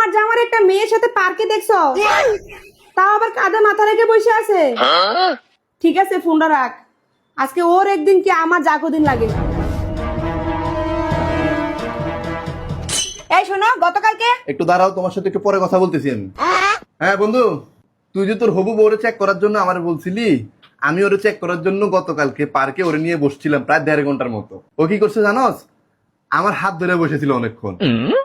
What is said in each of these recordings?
আমার জামার একটা মেয়ের সাথে পার্কে দেখছো, তাও আবার কাঁধে মাথা রেখে বসে আছে। ঠিক আছে ফোনটা রাখ, আজকে ওর একদিন কি আমার যা কদিন লাগে। এই শোনো, গতকালকে একটু দাঁড়াও, তোমার সাথে একটু পরে কথা বলতেছি আমি। হ্যাঁ বন্ধু, তুই যে তোর হবু বউরে চেক করার জন্য আমার বলছিলি, আমি ওরে চেক করার জন্য গতকালকে পার্কে ওরে নিয়ে বসছিলাম প্রায় 1.5 ঘন্টার মতো। ও কি করছে জানোস? আমার হাত ধরে বসেছিল অনেকক্ষণ।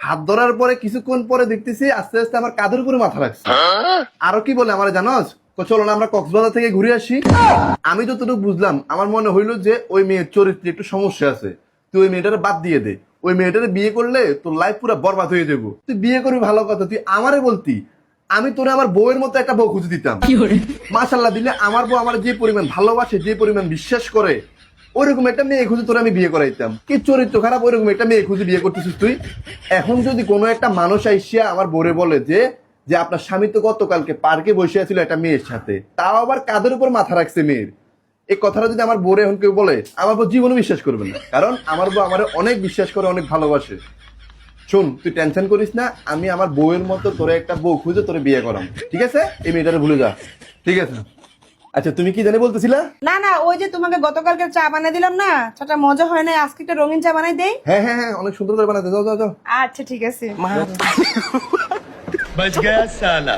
হাত ধরার পরে কিছুক্ষণ পরে দেখতেছি আস্তে আস্তে আমার কাঁধের উপরে মাথা রাখছে। আরো কি বলে আমার জানোস, চলো না আমরা কক্সবাজার থেকে ঘুরে আসি। আমি যতটুকু বুঝলাম, আমার মনে হইলো যে ওই মেয়ের চরিত্রে একটু সমস্যা আছে, তুই ওই মেয়েটারে বাদ দিয়ে দে। ওই মেয়েটারে বিয়ে করলে তোর লাইফ পুরো বরবাদ হয়ে যাবো। তুই বিয়ে করবি ভালো কথা, তুই আমারে বলতি, আমি তোরে আমার বউয়ের মতো একটা বউ খুঁজে দিতাম। মাশাল্লাহ দিলে আমার বউ আমার যে পরিমাণ ভালোবাসে, যে পরিমাণ বিশ্বাস করে, ওইরকম একটা মেয়ে খুঁজে তোরে আমি বিয়ে করাইতাম। কি চরিত্র খারাপ, ওইরকম একটা মেয়ে খুঁজে বিয়ে করতেছিস তুই। এখন যদি কোনো একটা মানুষ আইসিয়া আমার বউরে বলে যে যে আপনার স্বামী তো গতকালকে পার্কে বসে আছিল একটা মেয়ের সাথে, তাও আবার কাঁধের উপর মাথা রাখছে মেয়ের, এই কথাটা যদি আমার বউরে এখন কেউ বলে, আমার বউ জীবনে বিশ্বাস করবে না। কারণ আমার বউ আমার অনেক বিশ্বাস করে, অনেক ভালোবাসে। শোন, তুই টেনশন করিস না, আমি আমার বউয়ের মতো তোরে একটা বউ খুঁজে তোরে বিয়ে করাম, ঠিক আছে? এই মেয়েটারে ভুলে যা, ঠিক আছে? আচ্ছা তুমি কি জানি বলতেছিলা? না না, ওই যে তোমাকে গতকালকে চা বানিয়ে দিলাম না, চাটা মজা হয় না, আজকে একটা রঙিন চা বানাই দেই। হ্যাঁ হ্যাঁ হ্যাঁ, অনেক সুন্দর করে বানাতে, যাও যাও যাও। আচ্ছা ঠিক আছে। बच गया साला।